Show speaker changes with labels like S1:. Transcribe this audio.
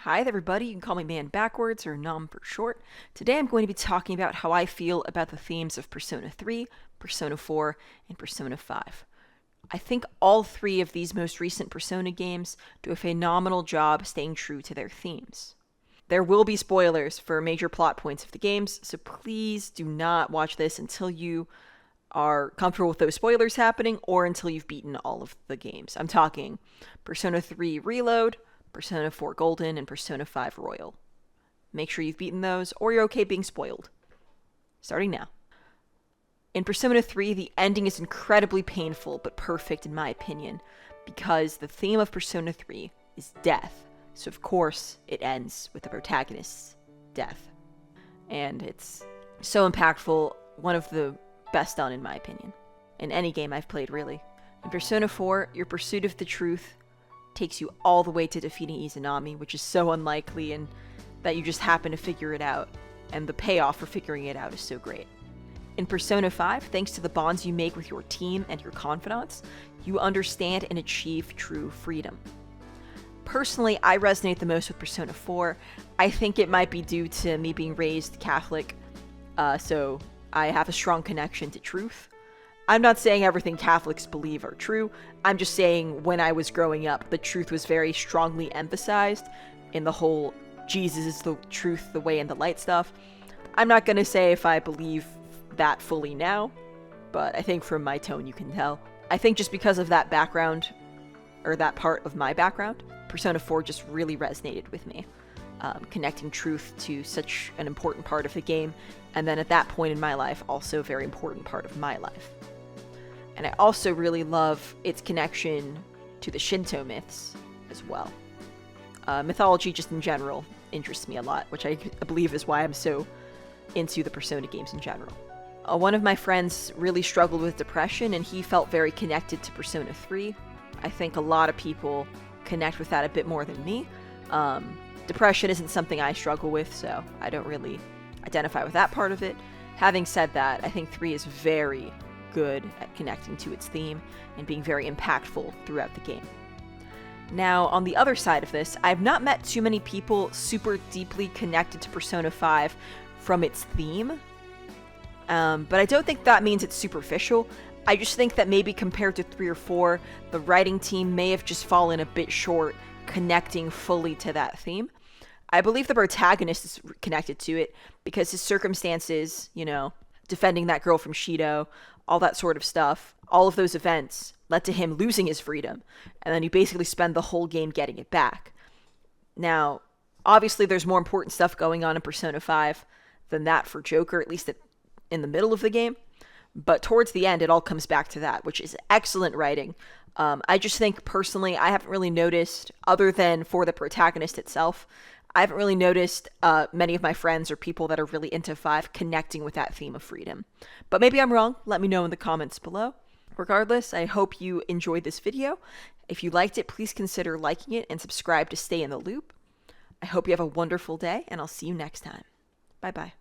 S1: Hi everybody, you can call me Man Backwards or Nom for short. Today I'm going to be talking about how I feel about the themes of Persona 3, Persona 4, and Persona 5. I think all three of these most recent Persona games do a phenomenal job staying true to their themes. There will be spoilers for major plot points of the games, so please do not watch this until you are comfortable with those spoilers happening or until you've beaten all of the games. I'm talking Persona 3 Reload, Persona 4 Golden, and Persona 5 Royal. Make sure you've beaten those, or you're okay being spoiled. Starting now. In Persona 3, the ending is incredibly painful, but perfect in my opinion, because the theme of Persona 3 is death, so of course it ends with the protagonist's death. And it's so impactful, one of the best done in my opinion, in any game I've played really. In Persona 4, your pursuit of the truth takes you all the way to defeating Izanami, which is so unlikely, and that you just happen to figure it out, and the payoff for figuring it out is so great. In Persona 5, thanks to the bonds you make with your team and your confidants, you understand and achieve true freedom. Personally, I resonate the most with Persona 4. I think it might be due to me being raised Catholic, so I have a strong connection to truth. I'm not saying everything Catholics believe are true. I'm just saying when I was growing up, the truth was very strongly emphasized in the whole Jesus is the truth, the way, and the light stuff. I'm not going to say if I believe that fully now, but I think from my tone you can tell. I think just because of that background, or that part of my background, Persona 4 just really resonated with me. Connecting truth to such an important part of the game, and then at that point in my life, also a very important part of my life. And I also really love its connection to the Shinto myths as well. Mythology just in general interests me a lot, which I believe is why I'm so into the Persona games in general. One of my friends really struggled with depression, and he felt very connected to Persona 3. I think a lot of people connect with that a bit more than me. Depression isn't something I struggle with, so I don't really identify with that part of it. Having said that, I think 3 is very good at connecting to its theme and being very impactful throughout the game. Now, on the other side of this, I've not met too many people super deeply connected to Persona 5 from its theme, but I don't think that means it's superficial. I just think that maybe compared to 3 or 4, the writing team may have just fallen a bit short connecting fully to that theme. I believe the protagonist is connected to it because his circumstances, defending that girl from Shido, all that sort of stuff, all of those events led to him losing his freedom, and then you basically spend the whole game getting it back. Now, obviously there's more important stuff going on in Persona 5 than that for Joker, at least in the middle of the game, but towards the end it all comes back to that, which is excellent writing. I just think, personally, I haven't really noticed, other than for the protagonist itself, I haven't really noticed many of my friends or people that are really into 5 connecting with that theme of freedom. But maybe I'm wrong. Let me know in the comments below. Regardless, I hope you enjoyed this video. If you liked it, please consider liking it and subscribe to stay in the loop. I hope you have a wonderful day, and I'll see you next time. Bye-bye.